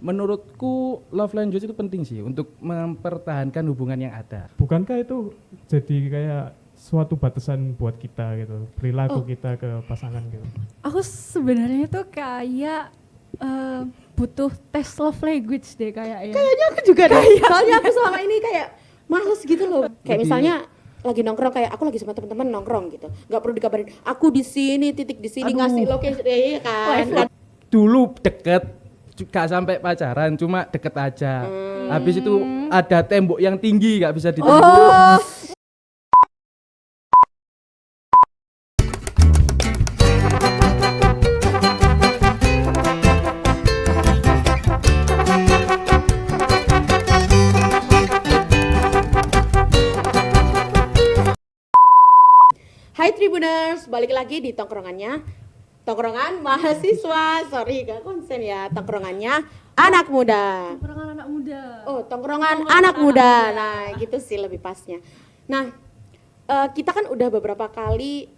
Menurutku love language itu penting sih untuk mempertahankan hubungan yang ada. Bukankah itu jadi kayak suatu batasan buat kita gitu, perilaku kita ke pasangan gitu? Aku sebenarnya tuh kayak butuh tes love language deh kayaknya. Kayaknya aku juga deh. Soalnya aku selama ini kayak males gitu loh. Kayak misalnya lagi nongkrong, kayak aku lagi sama teman-teman nongkrong gitu. Nggak perlu dikabarin. Aku di sini, titik di sini, ngasih location, iya kan. Dulu deket gak sampai pacaran, cuma deket aja. Habis itu ada tembok yang tinggi gak bisa ditembus. Oh, Hai Tribuners, balik lagi di tongkrongan mahasiswa. Sorry gak konsen ya, tongkrongannya anak muda. Tongkrongan anak muda. Oh, tongkrongan anak muda. Nah, gitu sih lebih pasnya. Nah, kita kan udah beberapa kali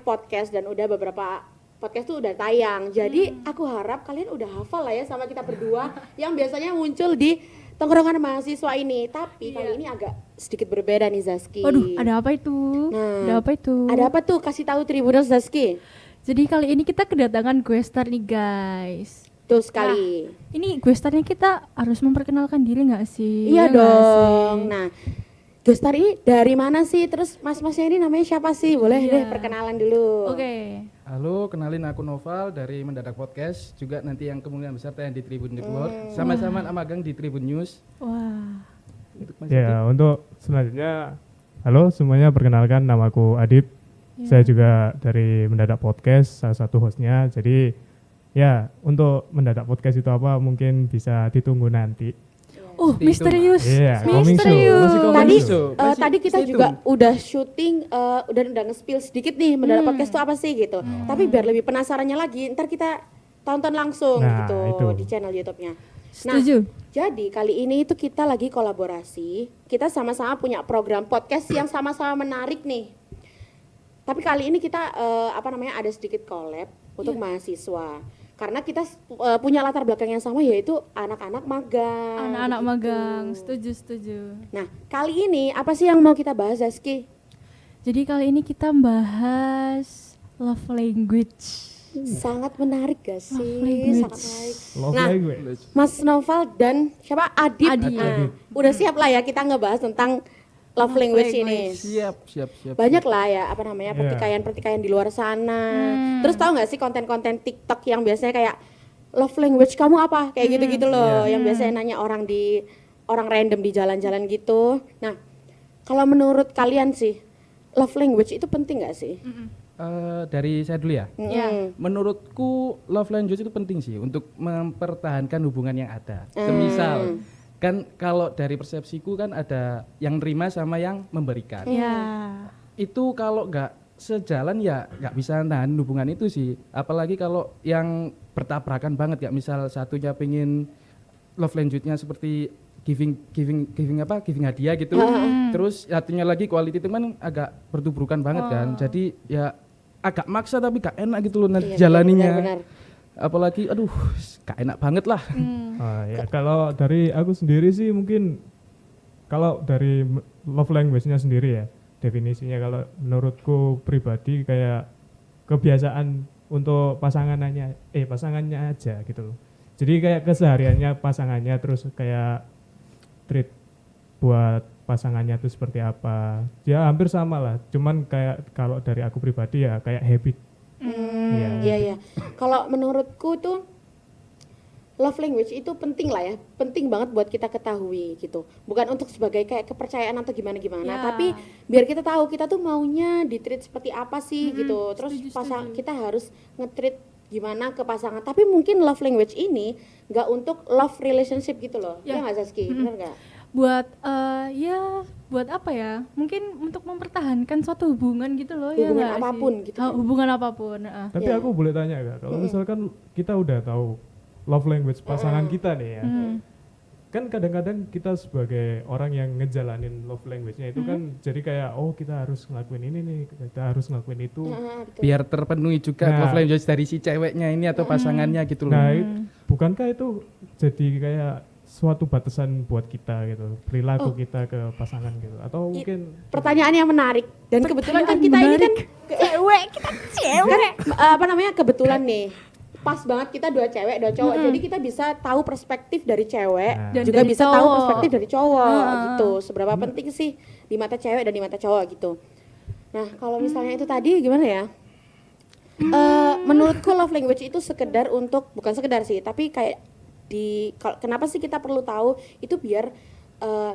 podcast, dan udah beberapa podcast tuh udah tayang. Jadi aku harap kalian udah hafal lah ya sama kita berdua yang biasanya muncul di tongkrongan mahasiswa ini. Tapi kali ini agak sedikit berbeda nih, Zaski. Waduh, ada apa itu? Nah, Ada apa itu? Ada apa tuh? Kasih tahu Tribuners, Zaski. Jadi kali ini kita kedatangan gue star nih guys. Tuh sekali. Ini gue starnya kita harus memperkenalkan diri nggak sih? Iya nggak dong. sih? Nah, Gustar ini dari mana sih? Terus mas-masnya ini namanya siapa sih? Boleh Iya. deh perkenalan dulu. Oke. Halo, kenalin aku Noval dari Mendadak Podcast. Juga nanti yang kemungkinan besar tayang di Tribun Network. Sama-sama magang di Tribun News. Wah. Untuk Mas Ya, untuk selanjutnya, halo semuanya, perkenalkan namaku Adib. Ya. Saya juga dari Mendadak Podcast, salah satu hostnya. Jadi ya, untuk Mendadak Podcast itu apa mungkin bisa ditunggu nanti. Stay tune. Misterius. Iya, coming soon. Misterius. Masih coming Tadi soon. tadi kita Stay juga tune. udah syuting, udah nge-spill sedikit nih Mendadak Podcast itu apa sih gitu. Tapi biar lebih penasarannya lagi, ntar kita tonton langsung Nah, gitu itu. di channel YouTube-nya. Setuju. Jadi kali ini itu kita lagi kolaborasi. Kita sama-sama punya program podcast yang sama-sama menarik nih. Tapi kali ini kita ada sedikit collab untuk mahasiswa. Karena kita punya latar belakang yang sama, yaitu anak-anak magang. Anak-anak gitu. magang. Setuju. Nah, kali ini apa sih yang mau kita bahas, Zaski? Jadi kali ini kita bahas love language. Sangat menarik gak sih? language. Sangat menarik. Love Nah, language. Mas Noval dan siapa? Adib. Adib. Nah, udah siap lah ya kita ngebahas tentang love language ini. Siap. Banyak lah ya pertikaian-pertikaian di luar sana. Terus tahu nggak sih konten-konten TikTok yang biasanya kayak love language kamu apa? Kayak gitu-gitu loh, yang biasanya nanya orang random di jalan-jalan gitu. Nah, kalau menurut kalian sih love language itu penting nggak sih? Dari saya dulu ya. Iya. Menurutku love language itu penting sih untuk mempertahankan hubungan yang ada. Semisal kan kalau dari persepsiku kan ada yang nerima sama yang memberikan. Ya. Itu kalau nggak sejalan ya nggak bisa nahan hubungan itu sih. Apalagi kalau yang bertabrakan banget, ya misal satunya pengen love language-nya seperti giving hadiah gitu. Terus satunya lagi quality time kan agak bertubrukan banget kan. Jadi ya agak maksa tapi gak enak gitu loh nanti jalaninya. Benar. Apalagi aduh gak enak banget lah. Ya, kalau dari aku sendiri sih mungkin kalau dari love language-nya sendiri ya, definisinya kalau menurutku pribadi kayak kebiasaan untuk pasangannya aja gitu loh. Jadi kayak kesehariannya pasangannya, terus kayak treat buat pasangannya itu seperti apa. Ya hampir sama lah, cuman kayak kalau dari aku pribadi ya kayak habit. Iya. Kalau menurutku tuh love language itu penting lah ya, penting banget buat kita ketahui gitu. Bukan untuk sebagai kayak kepercayaan atau gimana-gimana, Ya. tapi biar kita tahu kita tuh maunya di-treat seperti apa sih gitu. Terus setuju. kita harus nge-treat gimana ke pasangan. Tapi mungkin love language ini nggak untuk love relationship gitu loh. Ya. Ya nggak, Zaski? Bener nggak? Buat buat apa ya? Mungkin untuk mempertahankan suatu hubungan gitu loh. Hubungan ya nggak apapun sih? gitu kan? Hubungan apapun. Tapi aku boleh tanya gak, kalau misalkan kita udah tahu love language pasangan kita nih ya, kan kadang-kadang kita sebagai orang yang ngejalanin love language-nya itu kan jadi kayak kita harus ngelakuin ini nih, kita harus ngelakuin itu. Nah, betul. Biar terpenuhi juga Nah. love language dari si ceweknya ini atau pasangannya gitu loh. Nah, bukankah itu jadi kayak suatu batasan buat kita gitu, perilaku kita ke pasangan gitu, atau mungkin Pertanyaan yang menarik dan kebetulan kan kita ini kan cewek, kita cewek. kebetulan nih pas banget kita dua cewek dua cowok, jadi kita bisa tahu perspektif dari cewek Nah. Dan juga dari bisa tahu cowok. perspektif dari cowok gitu. Seberapa penting sih di mata cewek dan di mata cowok gitu. Nah kalau misalnya itu tadi gimana ya? Menurutku love language itu sekedar untuk, bukan sekedar sih, tapi kayak kenapa sih kita perlu tahu itu biar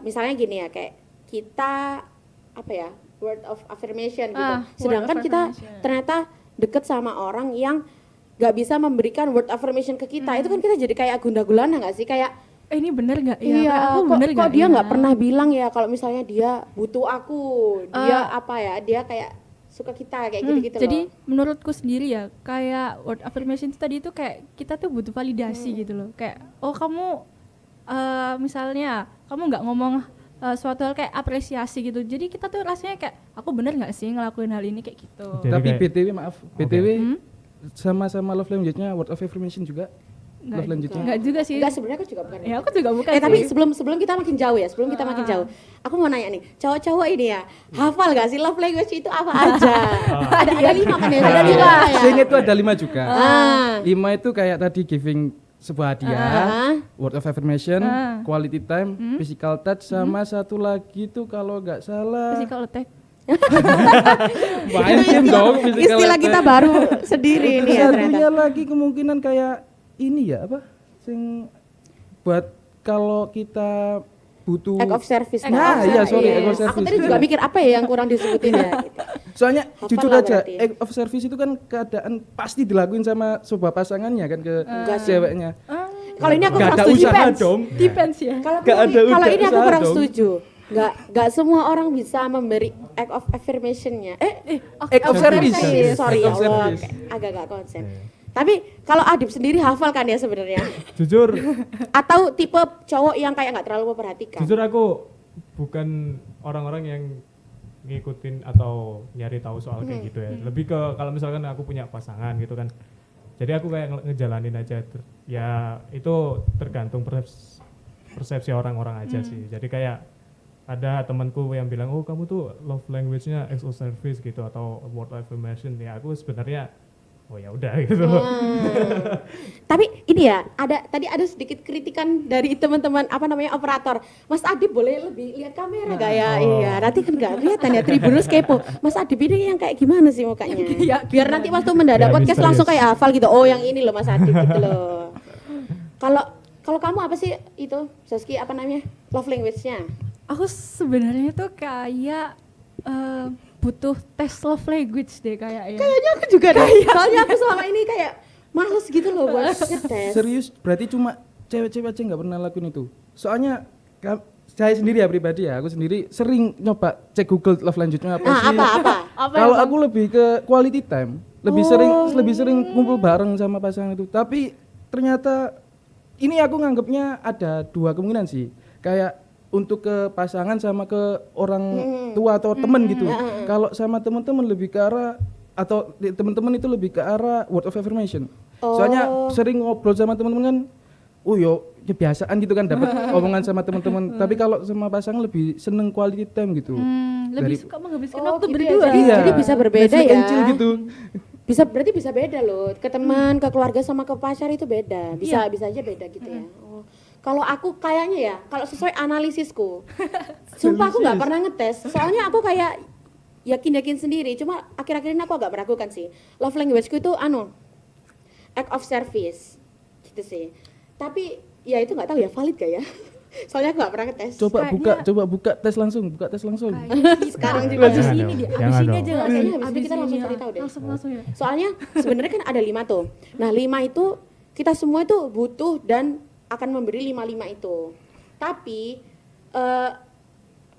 misalnya gini ya, kayak kita apa ya, word of affirmation gitu. Word Sedangkan of kita affirmation. ternyata deket sama orang yang gak bisa memberikan word affirmation ke kita, itu kan kita jadi kayak gundah-gulana gak sih, kayak Ini bener gak ya? iya, Kayak aku kok, bener kok gak dia ya? nggak pernah bilang ya kalau misalnya dia butuh aku, dia apa ya, dia kayak suka kita kayak gitu-gitu Jadi loh. menurutku sendiri ya, kayak word affirmation itu tadi itu kayak kita tuh butuh validasi gitu loh. Kayak oh kamu misalnya kamu nggak ngomong suatu hal kayak apresiasi gitu. Jadi kita tuh rasanya kayak aku bener nggak sih ngelakuin hal ini kayak gitu. Jadi Tapi kayak- BTW maaf, BTW sama-sama love language-nya word of affirmation juga. Love language-nya. Nggak juga sih. Enggak, sebenarnya aku juga bukan. Ya aku juga bukan. Tapi sih. sebelum kita makin jauh ya, aku mau nanya nih, cowok-cowok ini ya, hafal gak sih love language itu apa aja? ada 5 kan ya? Ada 5 ya? Seingat itu ada 5 juga. Ah. 5 itu kayak tadi giving sebuah hadiah, word of affirmation, Ah. quality time, physical touch, sama satu lagi tuh kalau nggak salah Physical attack. main dong physical Istilah attack. kita baru sendiri ini ya ternyata. Satunya lagi kemungkinan kayak ini ya apa? Sing buat kalau kita butuh Act of service. Nah, iya, sorry, act of Aku service. tadi juga mikir apa ya yang kurang disebutin ya. Gitu. Soalnya Hafal jujur lah aja, berarti. act of service itu kan keadaan pasti dilakuin sama sebuah pasangannya kan ke Enggak sih. ceweknya. Kalau ini aku Nggak kurang ada setuju. usaha Depends. dong. Depends ya. Kalau Nggak ada kalau ini aku usaha kurang dong. setuju. Nggak semua orang bisa memberi act of affirmation-nya. Act of service. Sorry Act ya of Allah, service. agak gak konsen. Tapi kalau Adib sendiri hafal kan ya sebenarnya? jujur Atau tipe cowok yang kayak nggak terlalu memperhatikan? jujur aku bukan orang-orang yang ngikutin atau nyari tahu soal kayak gitu ya. Lebih ke kalau misalkan aku punya pasangan gitu kan. Jadi aku kayak ngejalanin aja. Ya itu tergantung persepsi orang-orang aja sih. Jadi kayak ada temanku yang bilang, oh kamu tuh love language-nya acts of service gitu atau word of affirmation. Ya aku sebenarnya oh ya udah gitu. Tapi ini ya, tadi ada sedikit kritikan dari teman-teman operator. Mas Adib boleh lebih lihat kamera gak ya? Iya, nanti kan nggak kelihatan ya, Tribuners kepo. Mas Adib ini yang kayak gimana sih mukanya? Biar nanti waktu mendadak Ya, podcast misterius. langsung kayak hafal gitu. Oh yang ini loh Mas Adib gitu loh. Kalau kamu apa sih itu, Saski apa namanya? Love language-nya? Aku sebenarnya tuh kayak butuh tes love language deh kayaknya. Kayaknya aku juga deh. Soalnya aku selama ini kayak males gitu loh buat ngetes. Serius, berarti cuma cewek-cewek aja nggak pernah lakuin itu. Soalnya saya sendiri ya pribadi ya, aku sendiri sering nyoba cek Google love language-nya apa sih. Apa? Kalau aku lebih ke quality time, lebih sering kumpul bareng sama pasangan itu. Tapi ternyata ini aku nganggapnya ada 2 kemungkinan sih. Kayak untuk ke pasangan sama ke orang tua atau teman gitu. Kalau sama teman-teman lebih ke arah atau teman-teman itu lebih ke arah word of affirmation. Soalnya sering ngobrol sama teman-teman kan, yo kebiasaan gitu kan dapat omongan sama teman-teman. Tapi kalau sama pasangan lebih seneng quality time gitu. Lebih Dari- suka menghabiskan Oh, waktu gitu ya, berdua. jadi bisa berbeda Netflix ya. and chill gitu. Berarti bisa beda loh. Ke teman, ke keluarga sama ke pacar itu beda. Bisa aja beda gitu ya. Oh. Kalau aku kayaknya ya, kalau sesuai analisisku, sumpah aku nggak pernah ngetes. Soalnya aku kayak yakin sendiri. Cuma akhir-akhir ini aku agak meragukan sih. Love language-ku itu act of service, gitu sih. Tapi ya itu nggak tahu ya valid gak ya? Soalnya aku nggak pernah ngetes. Coba buka tes langsung. Sekarang juga. Abis Jangan ini dong, dia, jangan abis ini dong. aja nggak Kayaknya sih? habis ini kita langsung cari tahu deh. Langsung ya. Soalnya sebenarnya kan ada 5 tuh. Nah 5 itu kita semua itu butuh dan akan memberi 5 itu. Tapi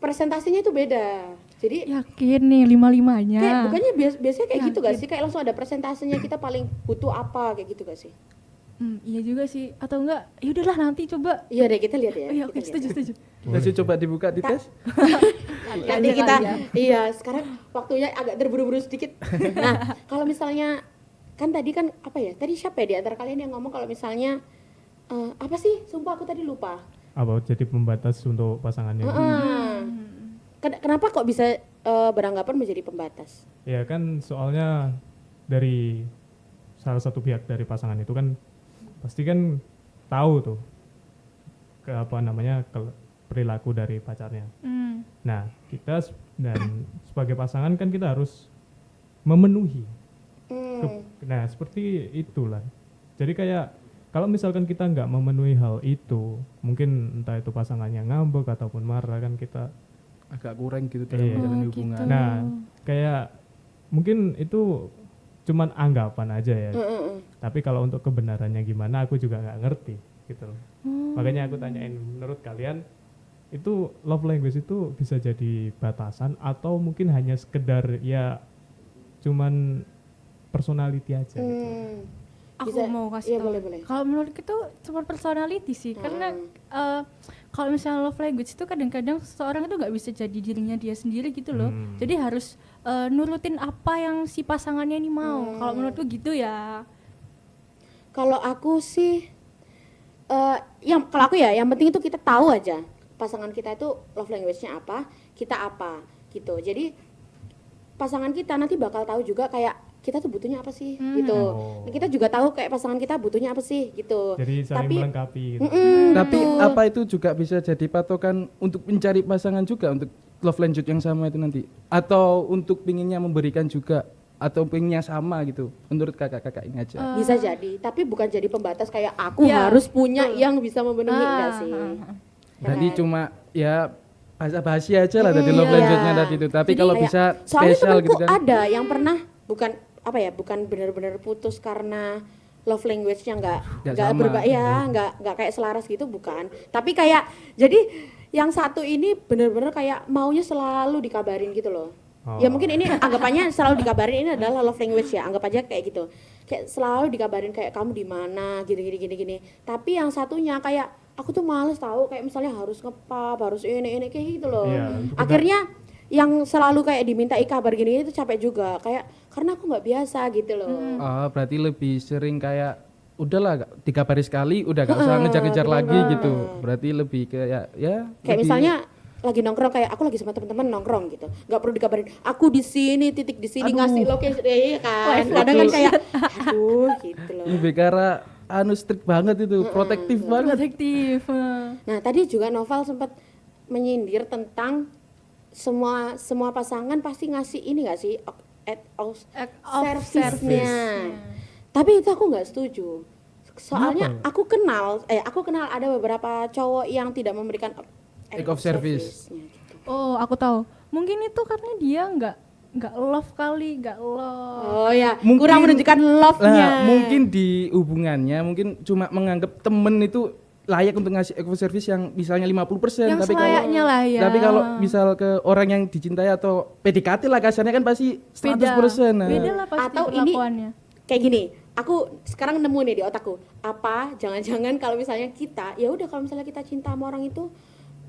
presentasinya itu beda. Jadi Yakin nih 5-5-nya. kayak bukannya biasanya kayak gitu gak Yakin. sih? Kayak langsung ada presentasinya kita paling butuh apa kayak gitu gak sih? Iya juga sih. Atau enggak, yaudahlah nanti coba. Iya deh kita lihat ya. Oh iya, kita oke, lihat. setuju. Lanjut coba dibuka di tes. Nanti kita iya sekarang waktunya agak terburu-buru sedikit. Nah kalau misalnya kan tadi kan apa ya? Tadi siapa ya di antara kalian yang ngomong kalau misalnya apa sih? Sumpah aku tadi lupa. Apa jadi pembatas untuk pasangannya? Kenapa kok bisa beranggapan menjadi pembatas? Ya kan soalnya dari salah satu pihak dari pasangan itu kan pasti kan tahu tuh perilaku dari pacarnya. Nah, kita dan sebagai pasangan kan kita harus memenuhi. Nah, seperti itulah. Jadi kayak kalau misalkan kita nggak memenuhi hal itu, mungkin entah itu pasangannya ngambek ataupun marah, kan kita agak kurang gitu dalam Iya. menjalani Oh, hubungan. gitu. Nah, kayak mungkin itu cuman anggapan aja ya. Tapi kalau untuk kebenarannya gimana aku juga nggak ngerti gitu loh. Makanya aku tanyain, menurut kalian itu love language itu bisa jadi batasan atau mungkin hanya sekedar ya cuman personality aja gitu. Aku Bisa- mau kasih iya, tahu. boleh. Kalau menurut itu cuma personality sih, karena kalau misalnya love language itu kadang-kadang seseorang itu nggak bisa jadi dirinya dia sendiri gitu loh. Jadi harus nurutin apa yang si pasangannya ini mau. Kalau menurutku gitu ya. Kalau aku sih, kalau aku ya, yang penting itu kita tahu aja pasangan kita itu love language-nya apa, kita apa, gitu. Jadi pasangan kita nanti bakal tahu juga kayak kita tuh butuhnya apa sih, gitu. Oh. Kita juga tahu kayak pasangan kita butuhnya apa sih, gitu. Jadi saling Tapi- melengkapi gitu. Tapi betul. apa itu juga bisa jadi patokan untuk mencari pasangan juga untuk love language yang sama itu nanti? Atau untuk pinginnya memberikan juga? Atau pinginnya sama gitu? Menurut kakak-kakak ini aja. Bisa jadi, tapi bukan jadi pembatas kayak aku Iya, harus punya yang bisa memenuhi, enggak sih. Berarti cuma ya basa-basi aja lah dari love Iya. language-nya tadi itu. Tapi Jadi kalau kayak- bisa soalnya spesial temanku gitu kan. ada yang pernah bukan benar-benar putus karena love language-nya Nggak nggak sama. nggak kayak selaras gitu, bukan. Tapi kayak jadi yang satu ini benar-benar kayak maunya selalu dikabarin gitu loh. Oh. Ya mungkin ini anggapannya selalu dikabarin, ini adalah love language ya, anggap aja kayak gitu. Kayak selalu dikabarin kayak kamu di mana, gini. Tapi yang satunya kayak aku tuh males tahu, kayak misalnya harus ngepap, harus ini kayak gitu loh. Iya, untuk Akhirnya yang selalu kayak dimintai kabar gini itu capek juga, kayak karena aku nggak biasa gitu loh. Oh, berarti lebih sering kayak udahlah 3 baris sekali udah gak usah ngejar-ngejar lagi gitu. Berarti lebih kayak ya Kayak lebih- misalnya lagi nongkrong, kayak aku lagi sama teman-teman nongkrong gitu, nggak perlu dikabarin aku di sini, titik di sini, ngasih location, iya kan. Kadang kan kayak aduh gitu loh. lebih karena strict banget itu, protektif banget. Protektif. Nah tadi juga Noval sempat menyindir tentang semua pasangan pasti ngasih ini nggak sih act of Act of service-nya. Tapi itu aku nggak setuju. Soalnya aku kenal ada beberapa cowok yang tidak memberikan Act of service. service-nya gitu. Oh, aku tahu. Mungkin itu karena dia nggak love kali, nggak love. Oh ya, Mungkin- kurang menunjukkan love-nya. Nah, mungkin di hubungannya mungkin cuma menganggap temen itu layak untuk ngasih eco service yang misalnya 50%, Yang tapi kalau selayaknya lah ya. tapi kalau misal ke orang yang dicintai atau PDKT lah kasarnya kan pasti 100%. Nah. Beda lah pasti Atau ini perlakuannya. kayak gini, aku sekarang nemu nih di otakku, apa jangan-jangan kalau misalnya kita, ya udah kalau misalnya kita cinta sama orang itu,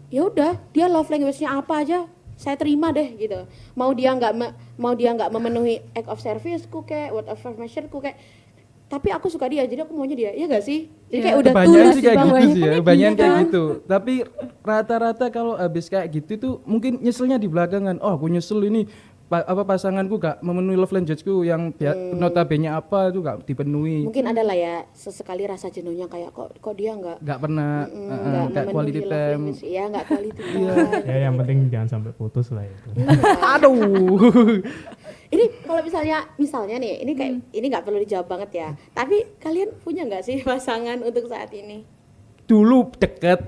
ya udah dia love language-nya apa aja saya terima deh gitu. Mau dia nggak memenuhi act of service-ku kayak word of affirmation-ku kayak, tapi aku suka dia, jadi aku maunya dia, ya gak sih? Jadi Iya. kayak udah Kebanyakan tulus sih kayak gitu banget. sih ya, kebanyakan kayak gitu. Tapi rata-rata kalau habis kayak gitu tuh mungkin nyeselnya di belakangan. Oh, aku nyesel ini pasanganku gak memenuhi love language-ku yang notabene apa itu gak dipenuhi. Mungkin adalah ya sesekali rasa jenuhnya kayak kok dia nggak Gak pernah nggak kayak memenuhi quality love time. language. Iya, nggak quality time. Ya yang penting jangan sampai putus lah itu. Aduh. Ini kalau misalnya nih, ini kayak ini nggak perlu dijawab banget ya. Tapi kalian punya nggak sih pasangan untuk saat ini? Dulu deket,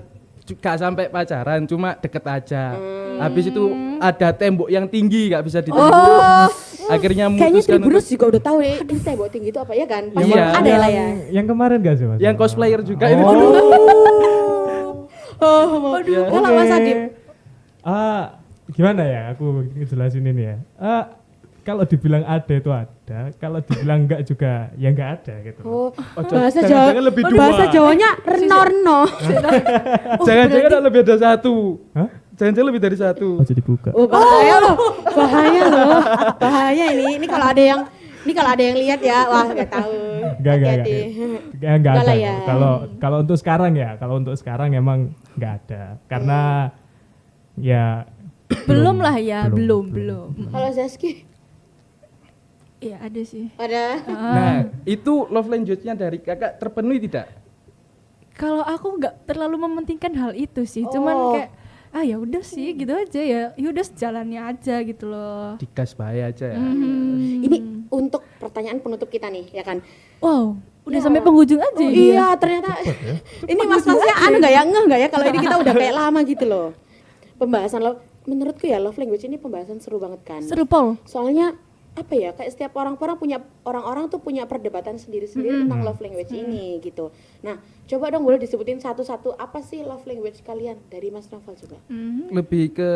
gak sampai pacaran, cuma deket aja. Habis itu ada tembok yang tinggi gak bisa ditembus. Akhirnya Kayaknya memutuskan Tribunus juga udah tahu ya, ini tembok tinggi itu apa ya kan? Pasti Iya. ada lah ya. Yang kemarin gak sih Mas? yang cosplayer juga itu. Kalau Mas Adit, Gimana ya aku jelasin ini ya. Kalau dibilang ada itu ada, kalau dibilang enggak juga ya enggak ada gitu. oh, Jangan- jangan lebih dua. bahasa Jawanya renorno. Jangan-jangan ada lebih dari satu. Hah? Jangan-jangan lebih dari satu. Oh jadi buka. Oh bahaya loh, bahaya loh, bahaya ini. Ini kalau ada yang lihat ya, wah nggak tahu. Enggak. Hati-hati. Enggak Enggak ada. lah ya. Kalau untuk sekarang emang enggak ada. Karena ya Belum lah ya, belum. Kalau Zaski Iya ada sih. ada Nah, itu love language-nya dari kakak terpenuhi tidak? Kalau aku nggak terlalu mementingkan hal itu sih, cuman Oh. kayak ya udah sih gitu aja ya, udah sejalannya aja gitu loh. Digas bahaya aja ya. ini untuk pertanyaan penutup kita nih ya kan. Wow, udah Ya. sampai penghujung aja. Oh, ya? iya ternyata ini mas-masnya nggak ya nggak ya kalau ini kita udah kayak lama gitu loh pembahasan lo. Menurutku ya love language ini pembahasan seru banget kan. Seru Pol. Soalnya apa ya kayak setiap orang-orang tuh punya perdebatan sendiri-sendiri tentang love language ini gitu. Nah coba dong boleh disebutin satu-satu apa sih love language kalian dari Mas Novel juga. Lebih ke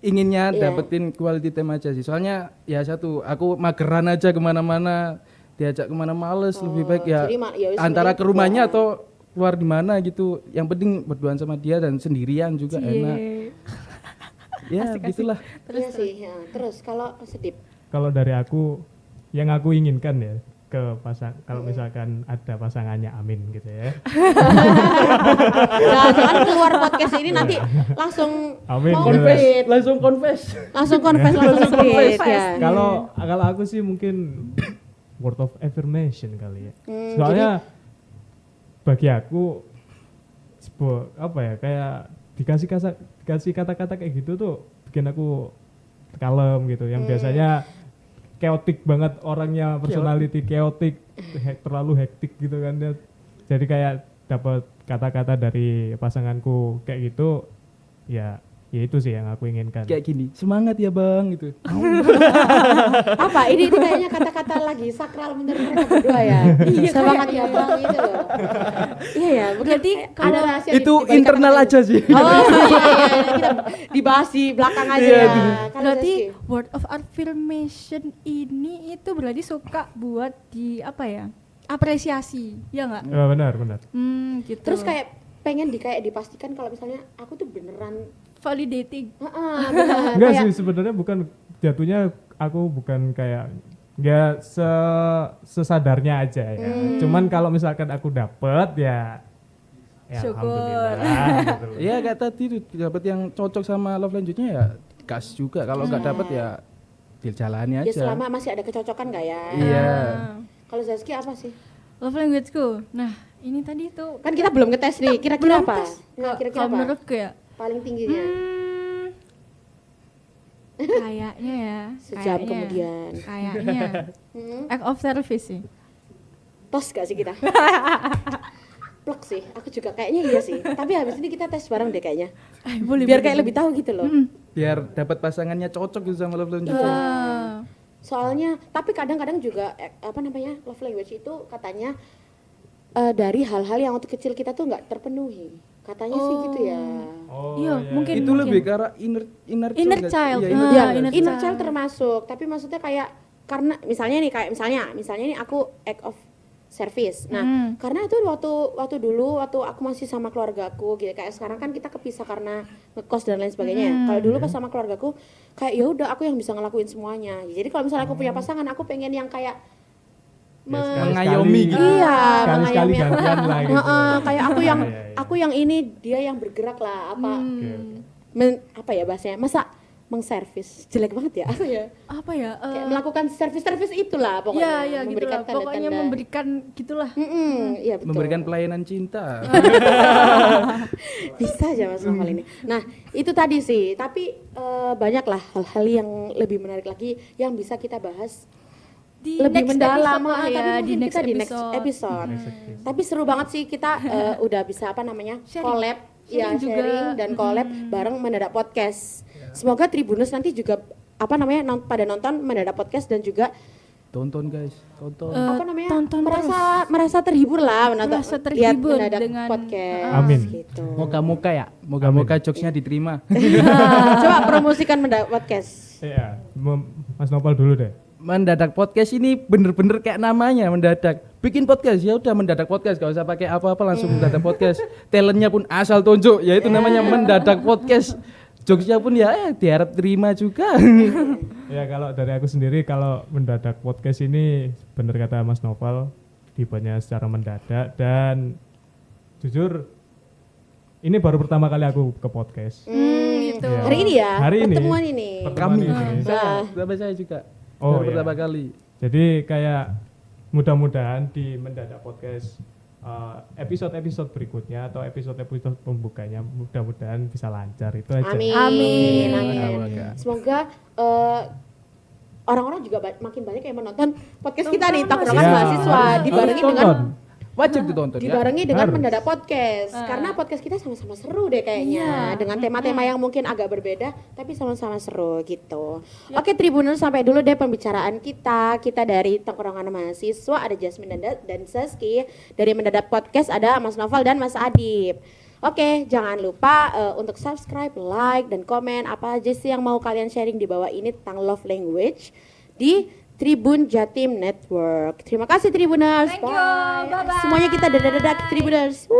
inginnya Iya. dapetin quality time aja sih. Soalnya ya satu, aku mageran aja kemana-mana, diajak kemana males, lebih baik ya jadi ya wis antara mending ke rumahnya berduaan. atau keluar di mana gitu. Yang penting berduaan sama dia dan sendirian juga enak. Ya gitulah. Iya sih. Ya. Terus kalau Sedip Kalau dari aku, yang aku inginkan ya ke kalau misalkan ada pasangannya, amin gitu ya. jangan keluar podcast ini nanti langsung Amin. mau Confess. split. Langsung confess. langsung split ya. Kalau aku sih mungkin word of affirmation kali ya. Hmm, Soalnya bagi aku kayak dikasih kata-kata kayak gitu tuh bikin aku kalem gitu. Yang biasanya chaotic banget orangnya, personality chaotic, terlalu hektik gitu kan dia. Jadi kayak dapat kata-kata dari pasanganku kayak gitu, ya itu sih yang aku inginkan. Kayak gini, semangat ya bang gitu. Apa ini kayaknya kata-kata lagi sakral menurut mereka berdua ya. Semangat ya bang gitu loh. Iya ya, Berarti ada kalau rahasia Itu di balik internal kata-kata aja sih. Oh iya, kita dibahas di belakang aja Iya, ya. gitu. Kalau berarti Zaski? word of affirmation ini itu berarti suka buat di apa ya? Apresiasi, ya nggak? Benar. Gitu. Terus kayak pengen kayak dipastikan kalau misalnya aku tuh beneran validating. bener, Enggak kayak, sih, sebenarnya bukan jatuhnya, aku bukan kayak nggak sesadarnya aja ya. Cuman kalau misalkan aku dapet ya Syukur. alhamdulillah gitu loh. Iya kayak tadi tuh dapat yang cocok sama love language-nya ya gas juga. Kalau nggak dapat ya dijalani ya aja. selama masih ada kecocokan nggak ya? Iya. Kalau Zaski apa sih? Love languageku. Nah, ini tadi tuh Kan kita belum ngetes nih, kira-kira belum apa? tes. Nah, kira-kira Kalau apa? menurutku ya, Paling tingginya. kayaknya ya. Sejam kayaknya- kemudian. Kayaknya act of service sih. Tos gak sih kita? Plok sih, aku juga kayaknya iya sih. Tapi habis ini kita tes bareng deh kayaknya. Boleh. Biar kayak lebih tahu gitu loh. Biar dapat pasangannya cocok gitu sama love language. Soalnya, tapi kadang-kadang juga love language itu katanya dari hal-hal yang waktu kecil kita tuh nggak terpenuhi. Katanya sih gitu ya. Oh, Iya, mungkin Itu lebih ke arah inner Inner nggak sih? child. Iya, Ah, inner Ya, child. inner inner child. child termasuk, tapi maksudnya kayak karena misalnya nih aku act of service. Nah, karena itu waktu dulu waktu aku masih sama keluargaku gitu, kayak sekarang kan kita kepisah karena ngekos dan lain sebagainya. Ya. Kalau dulu pas sama keluargaku kayak ya udah aku yang bisa ngelakuin semuanya. Jadi kalau misalnya aku punya pasangan, aku pengen yang kayak Mengayomi gitu. iya, sekali-sekali mengayomi. gantian lah gitu. Kayak aku yang Iya, iya. aku yang ini, dia yang bergerak lah apa. Oke. Apa ya bahasanya? Masa mengservis jelek banget ya aku ya. Apa ya? Kayak melakukan servis itulah pokoknya. Ya, gitu lah. Pokoknya memberikan gitulah. Iya betul. Memberikan pelayanan cinta. Bisa aja Mas Novel ini. Nah itu tadi sih. Tapi banyak lah hal-hal yang lebih menarik lagi yang bisa kita bahas Di lebih next mendalam. episode lah Tapi ya, mungkin di next kita di next episode. episode. Next episode. Tapi seru banget sih kita udah bisa Sharing. collab, Sharing juga. sharing dan collab bareng Mendadak Podcast. Semoga Tribuners nanti juga pada nonton Mendadak Podcast dan juga Tonton guys, tonton. tonton merasa terhibur lah menonton Merasa lihat terhibur Mendadak dengan- Podcast Amin. gitu. Moga-moga ya, moga-moga jokesnya diterima. Coba promosikan Mendadak Podcast. Iya, Mas Nopal dulu deh. Mendadak podcast ini bener-bener kayak namanya mendadak. Bikin podcast ya udah mendadak podcast, gak usah pakai apa-apa langsung mendadak podcast. Talentnya pun asal tunjuk, ya itu namanya mendadak podcast. Jokesnya pun ya diharap terima juga. Ya kalau dari aku sendiri, kalau mendadak podcast ini bener kata Mas Novel, dibuatnya secara mendadak dan jujur ini baru pertama kali aku ke podcast. Gitu. Iya. Hari ini ya, Hari ini. pertemuan ini. Pertemuan Kami, ini. saya juga. Oh, Baru iya. pertama kali. Jadi kayak mudah-mudahan di mendadak podcast episode-episode berikutnya atau episode-episode pembukanya mudah-mudahan bisa lancar itu aja. Amin. Amin. Amin. Semoga orang-orang juga makin banyak yang menonton podcast kita nih, Tongkrongan Iya. Mahasiswa, dibarengi Harus dengan tonton. Wajib ditonton ya. dibarengi dengan Harus. mendadak podcast. Karena podcast kita sama-sama seru deh kayaknya, dengan tema-tema yang mungkin agak berbeda tapi sama-sama seru gitu. Oke, Tribuners, sampai dulu deh pembicaraan kita. Kita dari Tongkrongan Mahasiswa, ada Jasmine dan Saski. Dari mendadak podcast ada Mas Novel dan Mas Adib. Oke, jangan lupa untuk subscribe, like, dan komen apa aja sih yang mau kalian sharing di bawah ini tentang love language di Tribun Jatim Network. Terima kasih Tribuners. Thank you. Bye. Bye-bye. Semuanya kita dadah-dadah Tribuners.